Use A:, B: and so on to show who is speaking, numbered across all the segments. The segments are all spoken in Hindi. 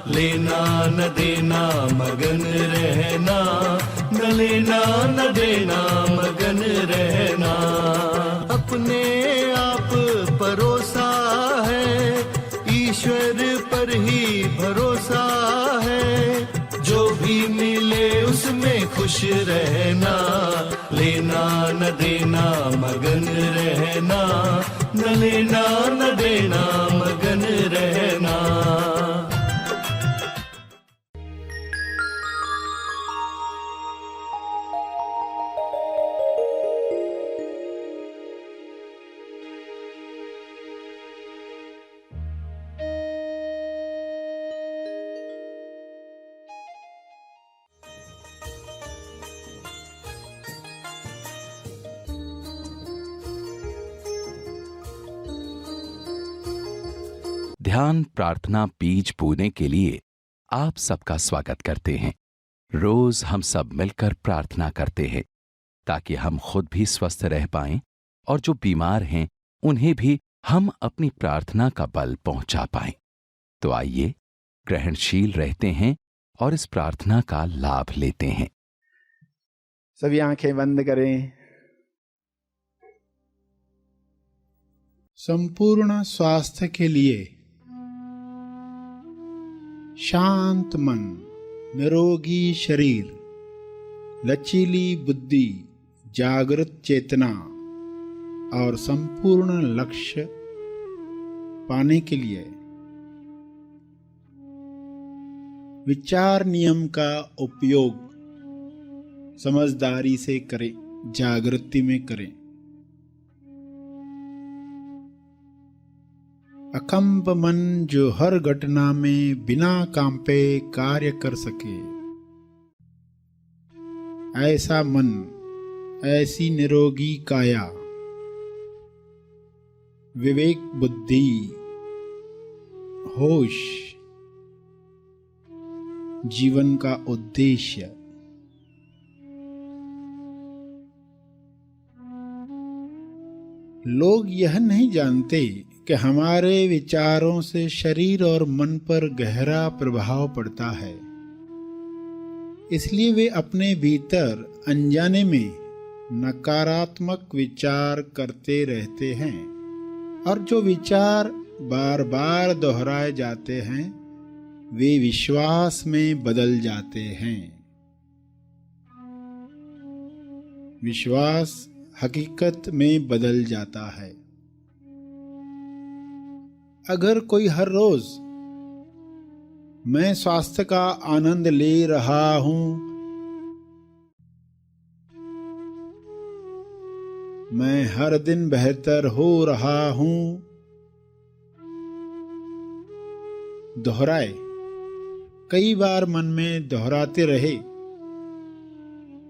A: लेना न देना मगन रहना, न लेना न देना मगन रहना। अपने आप परोसा है, ईश्वर पर ही भरोसा है। जो भी मिले उसमें खुश रहना, लेना न देना मगन रहना, न लेना न देना मगन रहना।
B: ध्यान प्रार्थना बीज बोने के लिए आप सबका स्वागत करते हैं। रोज हम सब मिलकर प्रार्थना करते हैं ताकि हम खुद भी स्वस्थ रह पाएं और जो बीमार हैं उन्हें भी हम अपनी प्रार्थना का बल पहुंचा पाएं। तो आइए ग्रहणशील रहते हैं और इस प्रार्थना का लाभ लेते हैं।
C: सभी आंखें बंद करें। संपूर्ण स्वास्थ्य के लिए शांत मन, निरोगी शरीर, लचीली बुद्धि, जागृत चेतना और संपूर्ण लक्ष्य पाने के लिए विचार नियम का उपयोग समझदारी से करें, जागृति में करें। अकंप मन जो हर घटना में बिना कांपे कार्य कर सके, ऐसा मन, ऐसी निरोगी काया, विवेक बुद्धि, होश, जीवन का उद्देश्य। लोग यह नहीं जानते कि हमारे विचारों से शरीर और मन पर गहरा प्रभाव पड़ता है। इसलिए वे अपने भीतर अनजाने में नकारात्मक विचार करते रहते हैं और जो विचार बार बार दोहराए जाते हैं वे विश्वास में बदल जाते हैं। विश्वास हकीकत में बदल जाता है। अगर कोई हर रोज मैं स्वास्थ्य का आनंद ले रहा हूं, मैं हर दिन बेहतर हो रहा हूं दोहराए, कई बार मन में दोहराते रहे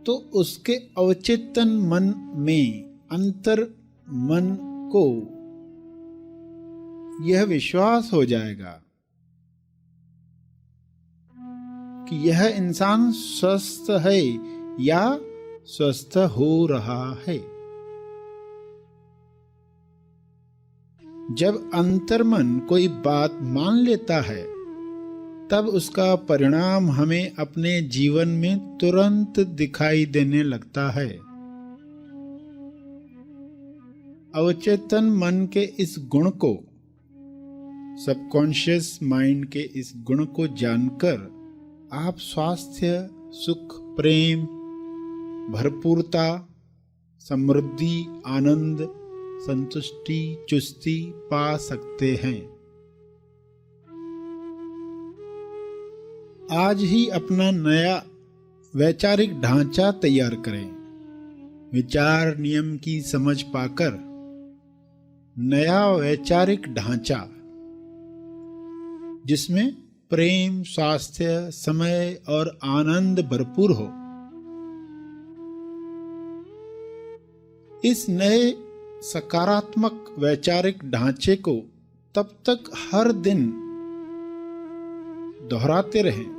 C: तो उसके अवचेतन मन में अंतर मन को यह विश्वास हो जाएगा कि यह इंसान स्वस्थ है या स्वस्थ हो रहा है। जब अंतर्मन कोई बात मान लेता है तब उसका परिणाम हमें अपने जीवन में तुरंत दिखाई देने लगता है। अवचेतन मन के इस गुण को, सबकॉन्शियस माइंड के इस गुण को जानकर आप स्वास्थ्य, सुख, प्रेम, भरपूरता, समृद्धि, आनंद, संतुष्टि, चुस्ती पा सकते हैं। आज ही अपना नया वैचारिक ढांचा तैयार करें। विचार नियम की समझ पाकर नया वैचारिक ढांचा जिसमें प्रेम, स्वास्थ्य, समय और आनंद भरपूर हो, इस नए सकारात्मक वैचारिक ढांचे को तब तक हर दिन दोहराते रहें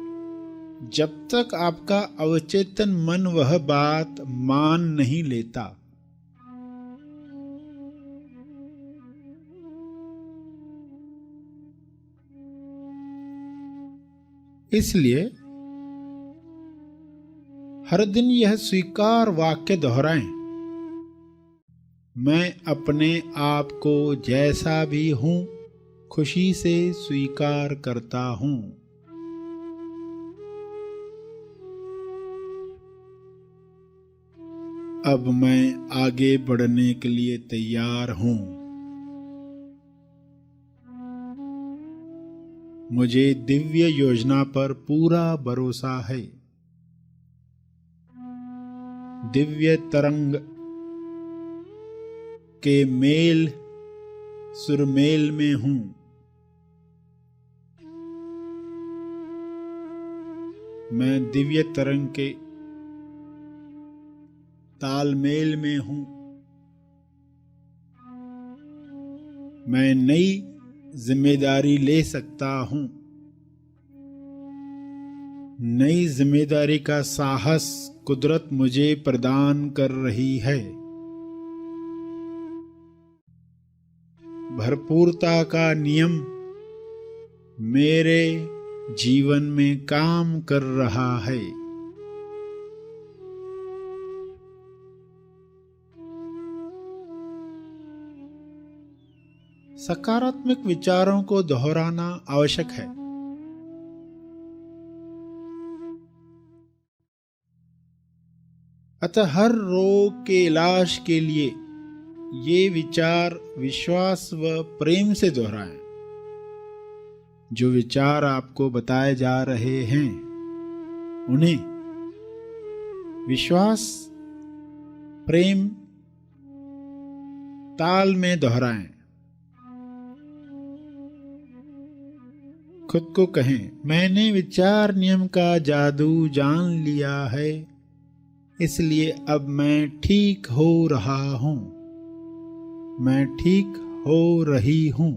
C: जब तक आपका अवचेतन मन वह बात मान नहीं लेता। इसलिए हर दिन यह स्वीकार वाक्य दोहराएं, मैं अपने आप को जैसा भी हूं खुशी से स्वीकार करता हूं। अब मैं आगे बढ़ने के लिए तैयार हूं। मुझे दिव्य योजना पर पूरा भरोसा है। दिव्य तरंग के मेल सुरमेल में हूं। मैं दिव्य तरंग के तालमेल में हूं। मैं नई जिम्मेदारी ले सकता हूं। नई जिम्मेदारी का साहस कुदरत मुझे प्रदान कर रही है। भरपूरता का नियम मेरे जीवन में काम कर रहा है। सकारात्मक विचारों को दोहराना आवश्यक है। अतः हर रोग के इलाज के लिए ये विचार विश्वास व प्रेम से दोहराएं। जो विचार आपको बताए जा रहे हैं उन्हें विश्वास प्रेम ताल में दोहराएं। खुद को कहें, मैंने विचार नियम का जादू जान लिया है, इसलिए अब मैं ठीक हो रहा हूं। मैं ठीक हो रही हूं।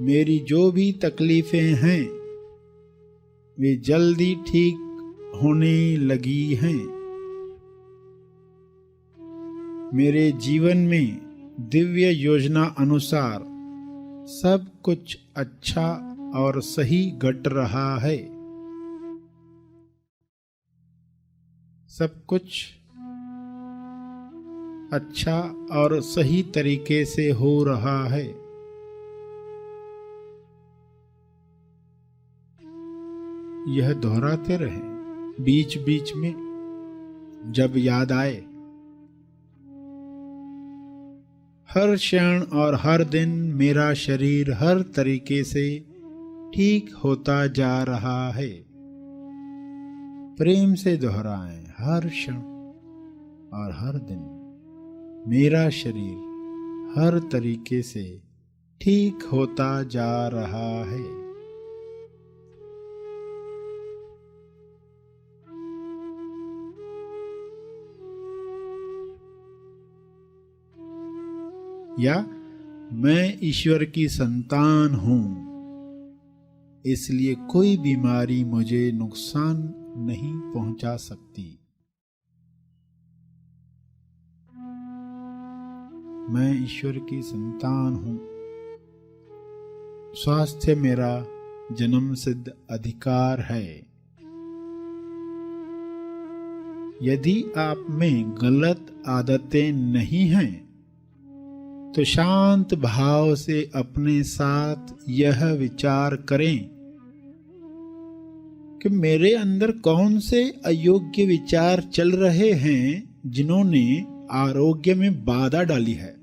C: मेरी जो भी तकलीफें हैं वे जल्दी ठीक होने लगी हैं। मेरे जीवन में दिव्य योजना अनुसार सब कुछ अच्छा और सही घट रहा है। सब कुछ अच्छा और सही तरीके से हो रहा है। यह दोहराते रहें। बीच बीच में जब याद आए, हर क्षण और हर दिन मेरा शरीर हर तरीके से ठीक होता जा रहा है। प्रेम से दोहराएं, हर क्षण और हर दिन मेरा शरीर हर तरीके से ठीक होता जा रहा है। या मैं ईश्वर की संतान हूं, इसलिए कोई बीमारी मुझे नुकसान नहीं पहुंचा सकती। मैं ईश्वर की संतान हूं। स्वास्थ्य मेरा जन्म सिद्ध अधिकार है। यदि आप में गलत आदतें नहीं हैं तो शांत भाव से अपने साथ यह विचार करें कि मेरे अंदर कौन से अयोग्य विचार चल रहे हैं जिन्होंने आरोग्य में बाधा डाली है।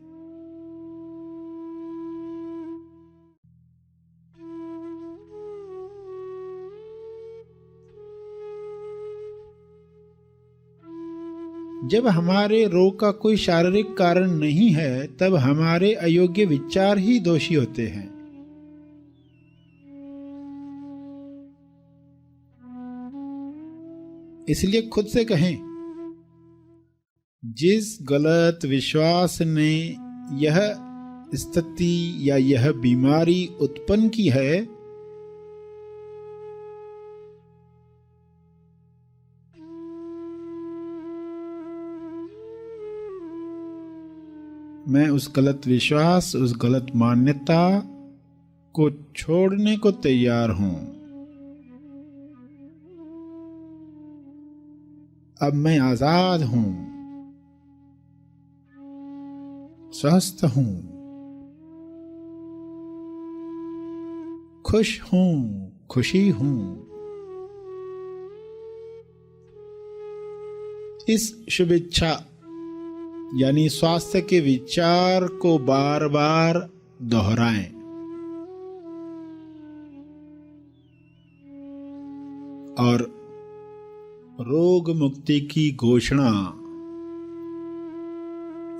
C: जब हमारे रोग का कोई शारीरिक कारण नहीं है, तब हमारे अयोग्य विचार ही दोषी होते हैं। इसलिए खुद से कहें, जिस गलत विश्वास ने यह स्थिति या यह बीमारी उत्पन्न की है, मैं उस गलत विश्वास, उस गलत मान्यता को छोड़ने को तैयार हूं। अब मैं आजाद हूं, स्वस्थ हूं, खुश हूं, खुशी हूं। इस शुभ इच्छा यानी स्वास्थ्य के विचार को बार बार दोहराएं। और रोग मुक्ति की घोषणा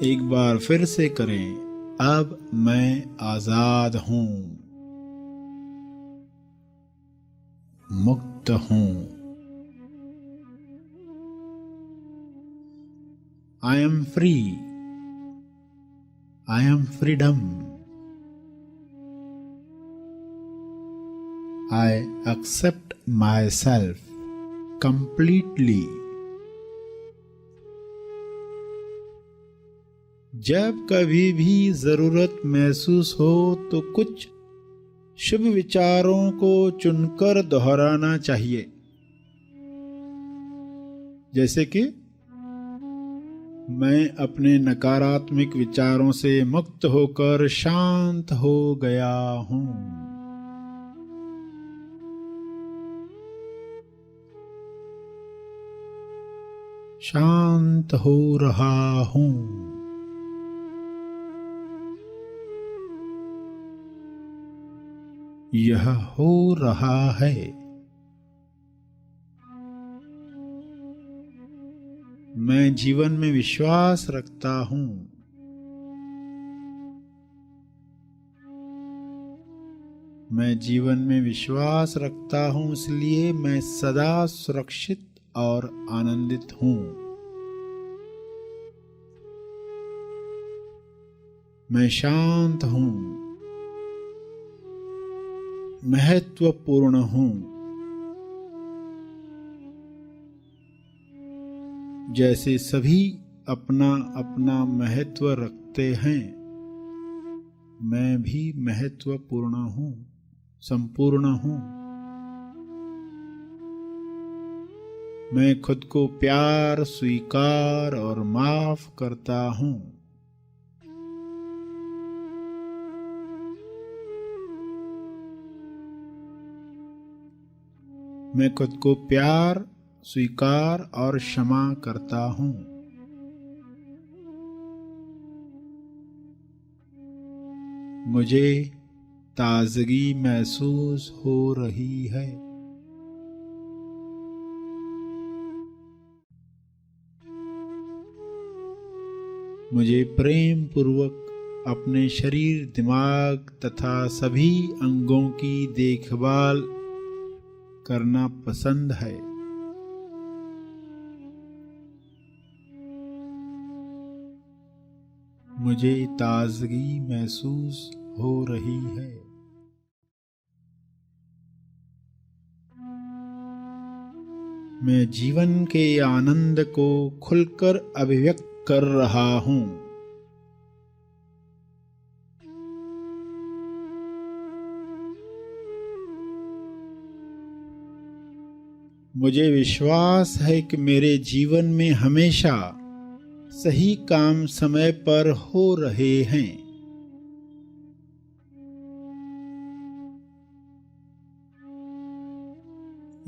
C: एक बार फिर से करें। अब मैं आजाद हूं, मुक्त हूं। I am free. I am freedom. I accept myself completely. जब कभी भी जरूरत महसूस हो तो कुछ शुभ विचारों को चुनकर दोहराना चाहिए, जैसे कि मैं अपने नकारात्मक विचारों से मुक्त होकर शांत हो गया हूं। शांत हो रहा हूं। यह हो रहा है। मैं जीवन में विश्वास रखता हूं। मैं जीवन में विश्वास रखता हूं, इसलिए मैं सदा सुरक्षित और आनंदित हूं। मैं शांत हूं, महत्वपूर्ण हूं। जैसे सभी अपना अपना महत्व रखते हैं, मैं भी महत्वपूर्ण हूं, संपूर्ण हूं। मैं खुद को प्यार, स्वीकार और माफ करता हूं। मैं खुद को प्यार, स्वीकार और क्षमा करता हूं। मुझे ताजगी महसूस हो रही है। मुझे प्रेम पूर्वक अपने शरीर, दिमाग तथा सभी अंगों की देखभाल करना पसंद है। मुझे ताजगी महसूस हो रही है। मैं जीवन के आनंद को खुलकर अभिव्यक्त कर रहा हूं। मुझे विश्वास है कि मेरे जीवन में हमेशा सही काम समय पर हो रहे हैं।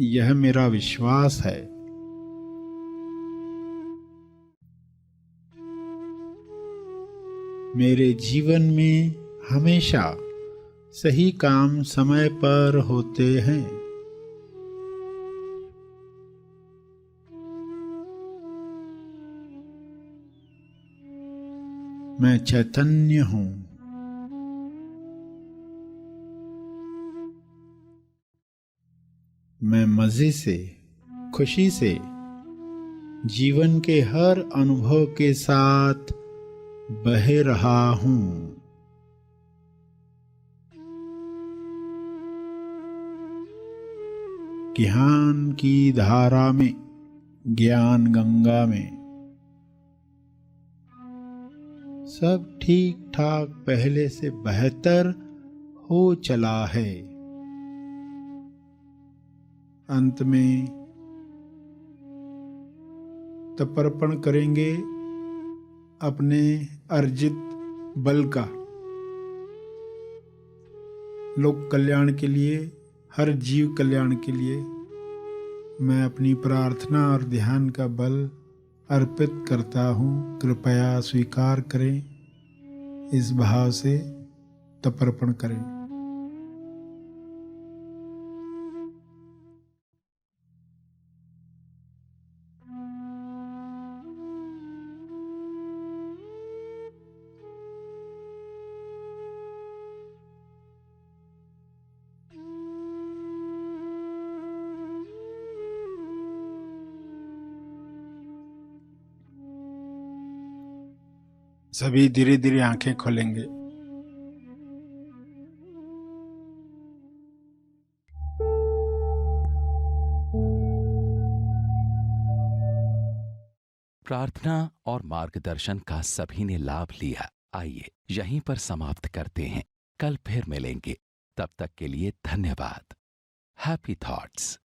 C: यह मेरा विश्वास है। मेरे जीवन में हमेशा सही काम समय पर होते हैं। मैं चैतन्य हूं। मैं मजे से, खुशी से जीवन के हर अनुभव के साथ बह रहा हूं। ज्ञान की धारा में, ज्ञान गंगा में सब ठीक ठाक पहले से बेहतर हो चला है। अंत में तर्पण करेंगे अपने अर्जित बल का, लोक कल्याण के लिए, हर जीव कल्याण के लिए मैं अपनी प्रार्थना और ध्यान का बल अर्पित करता हूँ, कृपया स्वीकार करें। इस भाव से तर्पण करें। सभी धीरे धीरे आंखें खोलेंगे।
B: प्रार्थना और मार्गदर्शन का सभी ने लाभ लिया। आइए यहीं पर समाप्त करते हैं। कल फिर मिलेंगे। तब तक के लिए धन्यवाद। Happy thoughts.